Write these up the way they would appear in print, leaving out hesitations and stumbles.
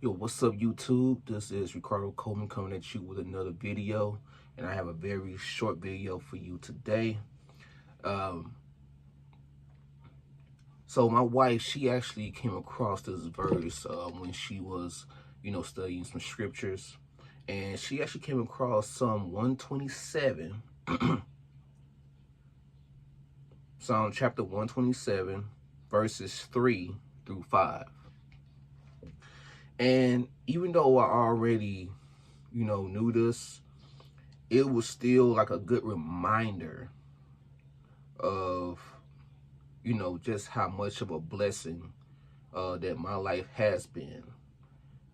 Yo, what's up, YouTube? This is Ricardo Coleman coming at you with another video, and I have a very short video for you today. Um, so my wife, she actually came across this verse when she was, studying some scriptures, and she actually came across Psalm 127, Psalm chapter 127, verses 3 through 5. And even though I already, knew this, it was still like a good reminder of, just how much of a blessing that my life has been,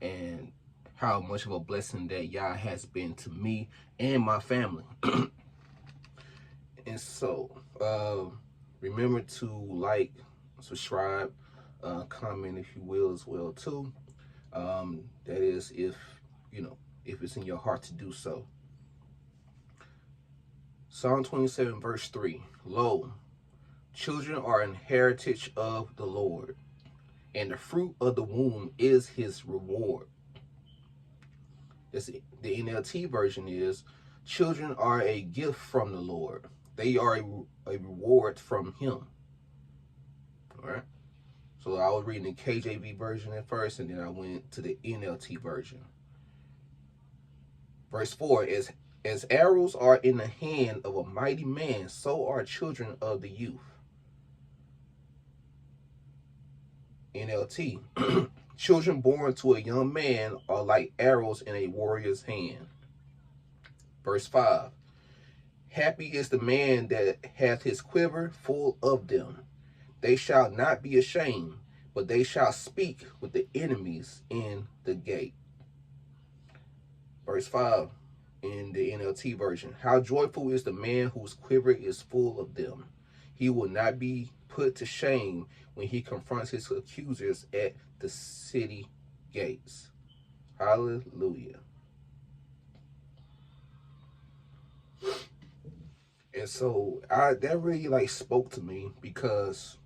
and how much of a blessing that Yah has been to me and my family. And so, remember to like, subscribe, comment if you will as well too. That is if it's in your heart to do so. Psalm 27 verse 3. Lo, children are an heritage of the Lord, and the fruit of the womb is his reward. The NLT version is, children are a gift from the Lord. They are a reward from him. All right. So I was reading the KJV version at first, and then I went to the NLT version. Verse 4 is, as arrows are in the hand of a mighty man, so are children of the youth. NLT. Children born to a young man are like arrows in a warrior's hand. Verse 5. Happy is the man that hath his quiver full of them. They shall not be ashamed, but they shall speak with the enemies in the gate. Verse 5 in the NLT version. How joyful is the man whose quiver is full of them. He will not be put to shame when he confronts his accusers at the city gates. Hallelujah. And so that really spoke to me, because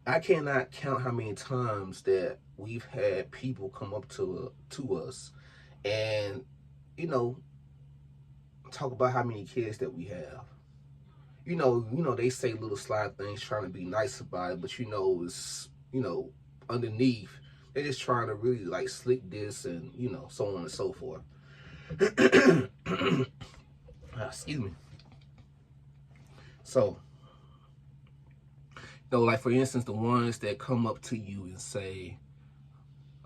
I cannot count how many times that we've had people come up to us and talk about how many kids that we have. They say little sly things trying to be nice about it, but it's underneath they're just trying to really slick this and so on and so forth. Excuse me. So, for instance, the ones that come up to you and say,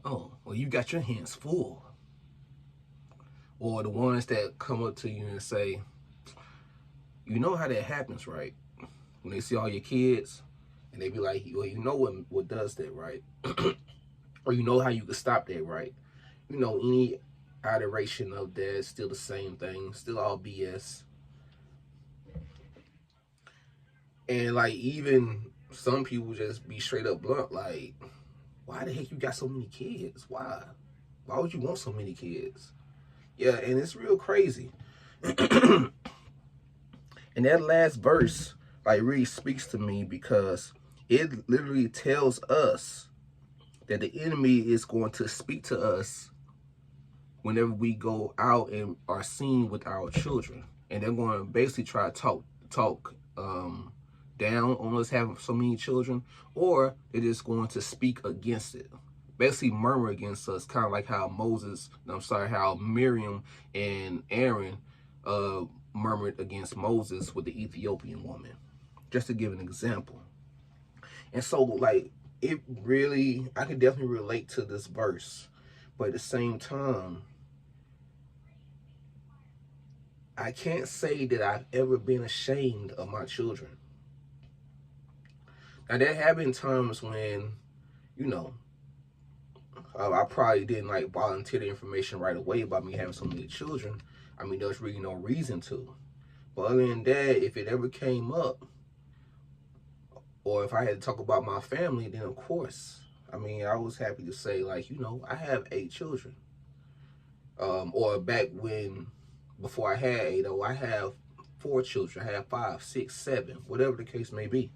oh, well, you got your hands full. Or the ones that come up to you and say, you know how that happens, right? When they see all your kids, and they be like, well, what does that, right? Or you know how you can stop that, right? Any iteration of that is still the same thing, still all BS. And even some people just be straight up blunt, like, why the heck you got so many kids? Why would you want so many kids? Yeah, and it's real crazy. And that last verse really speaks to me, because it literally tells us that the enemy is going to speak to us whenever we go out and are seen with our children, and they're going to basically try to talk down on us having so many children, or they're just going to speak against it, basically murmur against us, kind of like how how Miriam and Aaron murmured against Moses with the Ethiopian woman, just to give an example. And so it really, I can definitely relate to this verse, but at the same time, I can't say that I've ever been ashamed of my children. Now, there have been times when, I probably didn't volunteer the information right away about me having so many children. There's really no reason to. But other than that, if it ever came up, or if I had to talk about my family, then of course, I was happy to say, I have 8 children. Or back when, before I had 8, I have 4 children. I have 5, 6, 7, whatever the case may be.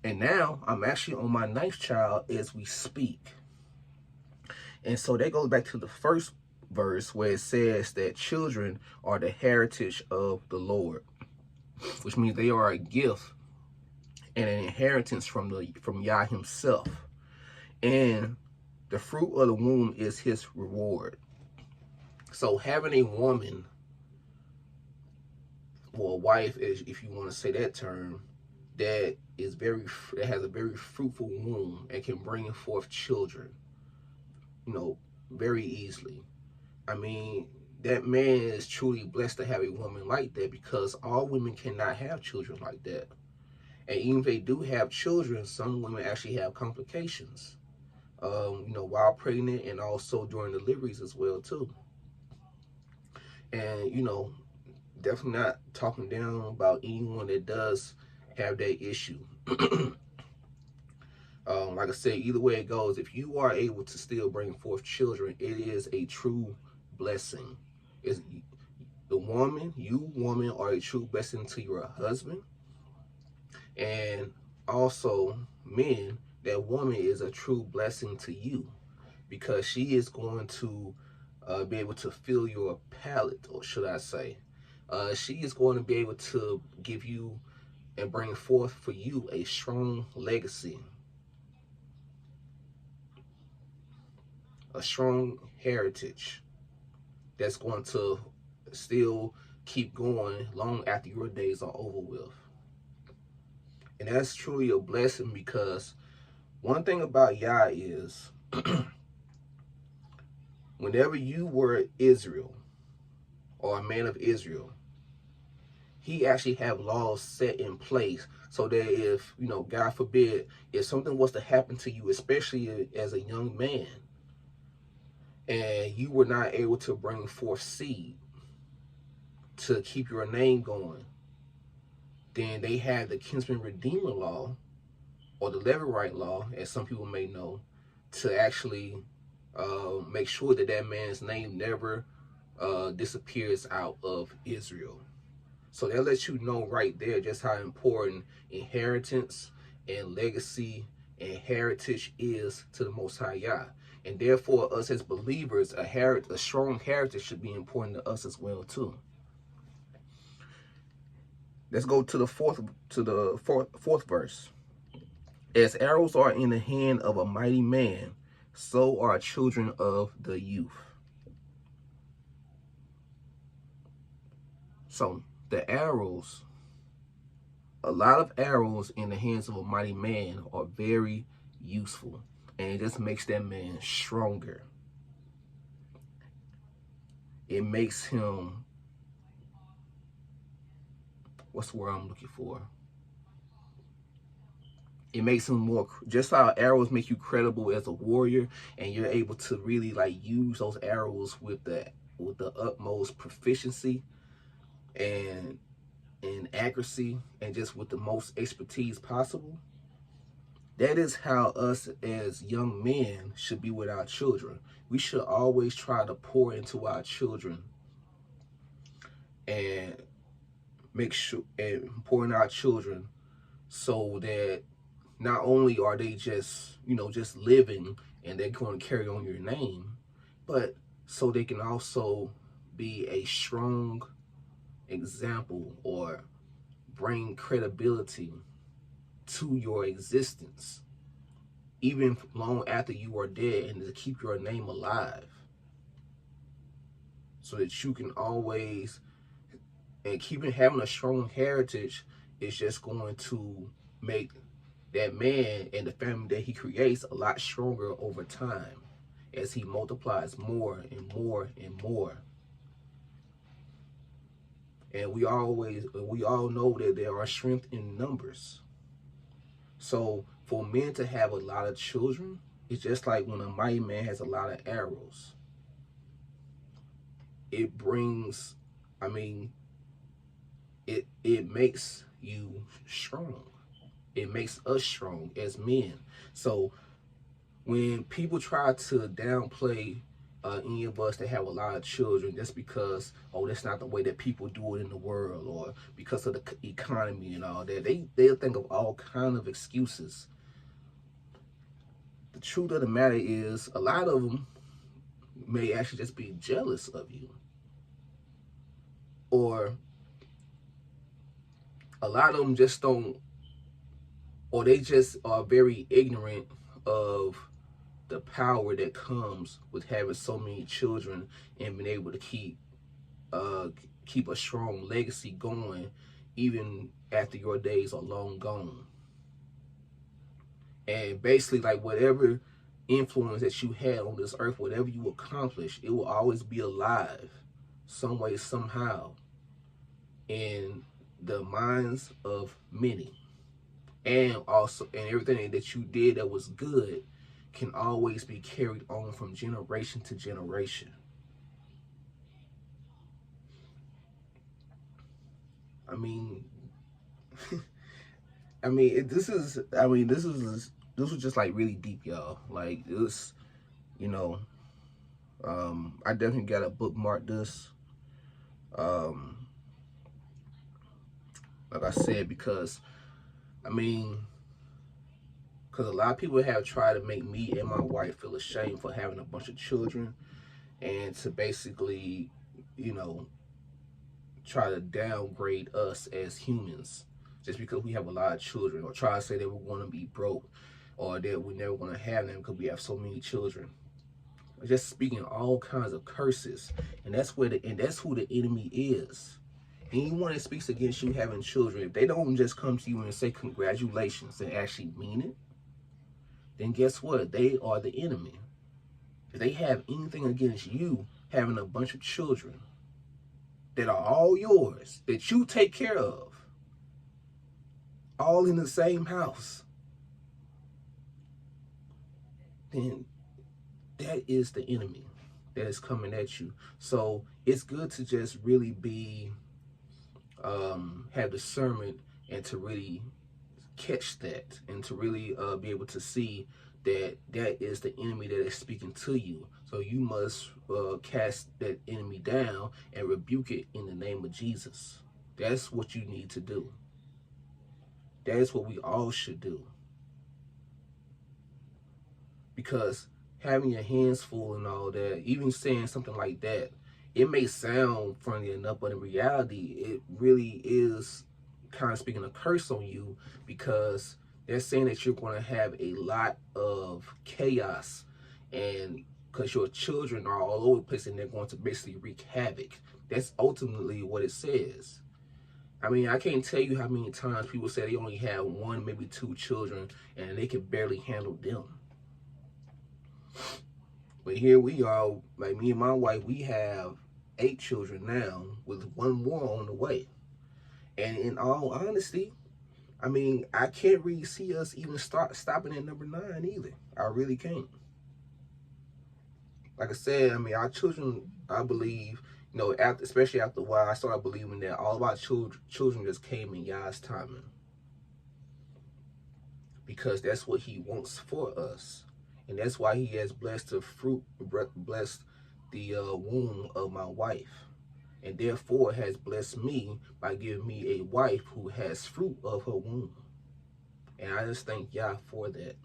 And now I'm actually on my 9th child as we speak. And so that goes back to the first verse where it says that children are the heritage of the Lord, which means they are a gift and an inheritance from Yah himself. And the fruit of the womb is his reward. So having a woman, or a wife, if you want to say that term, that has a very fruitful womb and can bring forth children, very easily. I mean, that man is truly blessed to have a woman like that, because all women cannot have children like that. And even if they do have children, some women actually have complications, while pregnant and also during deliveries as well too. And definitely not talking down about anyone that does have that issue. Like I said, either way it goes, if you are able to still bring forth children, it is a true blessing. It's you woman are a true blessing to your husband. And also, men, that woman is a true blessing to you, because she is going to be able to fill your palate, or should I say, she is going to be able to give you and bring forth for you a strong legacy, a strong heritage that's going to still keep going long after your days are over with. And that's truly a blessing, because one thing about Yah is whenever you were Israel or a man of Israel, he actually have laws set in place so that if, God forbid, if something was to happen to you, especially as a young man, and you were not able to bring forth seed to keep your name going, then they had the kinsman redeemer law, or the Levirate law, as some people may know, to actually make sure that that man's name never disappears out of Israel. So that lets you know right there just how important inheritance and legacy and heritage is to the Most High Yah. And therefore, us as believers, a strong heritage should be important to us as well too. Let's go to the fourth verse. As arrows are in the hand of a mighty man, so are children of the youth. So the arrows, a lot of arrows in the hands of a mighty man are very useful, and it just makes that man stronger. It makes him, what's the word I'm looking for? It makes him more, just how arrows make you credible as a warrior, and you're able to really use those arrows with the utmost proficiency and accuracy, and just with the most expertise possible. That is how us as young men should be with our children. We should always try to pour into our children and make sure and pour in our children, so that not only are they just living and they're going to carry on your name, but so they can also be a strong example or bring credibility to your existence, even long after you are dead, and to keep your name alive, so that you can always, and having a strong heritage is just going to make that man and the family that he creates a lot stronger over time, as he multiplies more and more and more. And we all know that there are strength in numbers. So for men to have a lot of children, it's just like when a mighty man has a lot of arrows. It brings, it makes you strong. It makes us strong as men. So when people try to downplay any of us that have a lot of children just because, oh, that's not the way that people do it in the world, or because of the economy and all that. They'll think of all kind of excuses. The truth of the matter is, a lot of them may actually just be jealous of you, or a lot of them just don't, or they just are very ignorant of the power that comes with having so many children and being able to keep a strong legacy going even after your days are long gone. And basically, like, whatever influence that you had on this earth, whatever you accomplished, it will always be alive some way, somehow, in the minds of many. And also, and everything that you did that was good can always be carried on from generation to generation. I mean, this was just like really deep, y'all. Like, it was, you know, I definitely got to bookmark this. Like I said, because a lot of people have tried to make me and my wife feel ashamed for having a bunch of children, and to basically, you know, try to downgrade us as humans just because we have a lot of children, or try to say that we're going to be broke, or that we're never going to have them because we have so many children. Just speaking all kinds of curses, and that's who the enemy is. Anyone that speaks against you having children, if they don't just come to you and say congratulations and actually mean it, then guess what? They are the enemy. If they have anything against you having a bunch of children that are all yours, that you take care of, all in the same house, then that is the enemy that is coming at you. So it's good to just really be have discernment, and to really catch that, and to really be able to see that that is the enemy that is speaking to you. So you must cast that enemy down and rebuke it in the name of Jesus. That's what you need to do. That is what we all should do. Because having your hands full and all that, even saying something like that, it may sound friendly enough, but in reality, it really is kind of speaking a curse on you, because they're saying that you're going to have a lot of chaos, and because your children are all over the place and they're going to basically wreak havoc. That's ultimately what it says. I mean, I can't tell you how many times people say they only have one, maybe two children, and they can barely handle them. But here we are, like me and my wife, we have 8 children now, with 1 more on the way. And in all honesty, I mean, I can't really see us even stopping at number 9 either. I really can't. Like I said, I mean, our children, I believe, you know, especially after a while, I started believing that all of our children just came in Yah's timing. Because that's what he wants for us. And that's why he has blessed the womb of my wife. And therefore has blessed me by giving me a wife who has fruit of her womb. And I just thank Yah for that.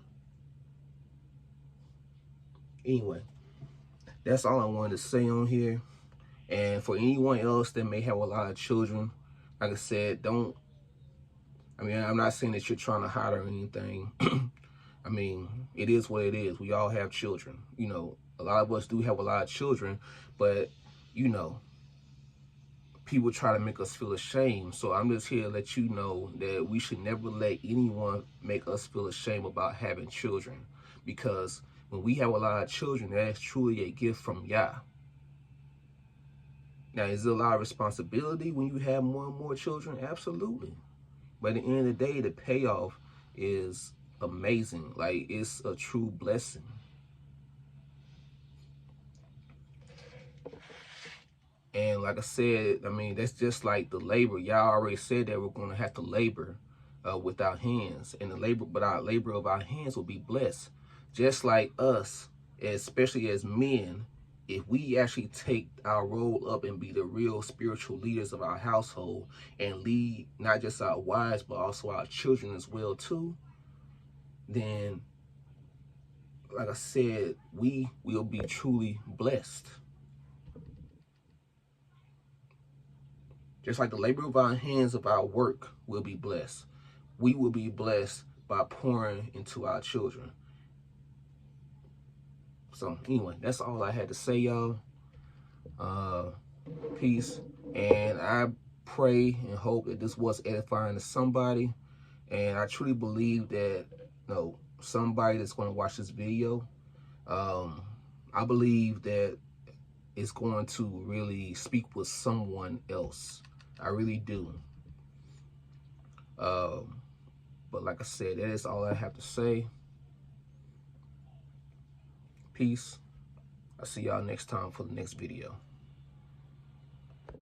Anyway, that's all I wanted to say on here. And for anyone else that may have a lot of children, like I said, I'm not saying that you're trying to hide or anything. I mean, it is what it is. We all have children. You know, a lot of us do have a lot of children, but, you know, people try to make us feel ashamed. So I'm just here to let you know that we should never let anyone make us feel ashamed about having children. Because when we have a lot of children, that is truly a gift from Yah. Now, is it a lot of responsibility when you have more and more children? Absolutely. But at the end of the day, the payoff is amazing. Like, it's a true blessing. And like I said, I mean, that's just like the labor. Y'all already said that we're going to have to labor with our hands. And our labor of our hands will be blessed. Just like us, especially as men, if we actually take our role up and be the real spiritual leaders of our household and lead not just our wives but also our children as well too, then like I said, we will be truly blessed. Just like the labor of our hands of our work will be blessed, we will be blessed by pouring into our children. So anyway, that's all I had to say, y'all. Peace. And I pray and hope that this was edifying to somebody. And I truly believe that, you know, somebody that's going to watch this video, I believe that it's going to really speak with someone else. I really do. But like I said, that is all I have to say. Peace. I'll see y'all next time for the next video.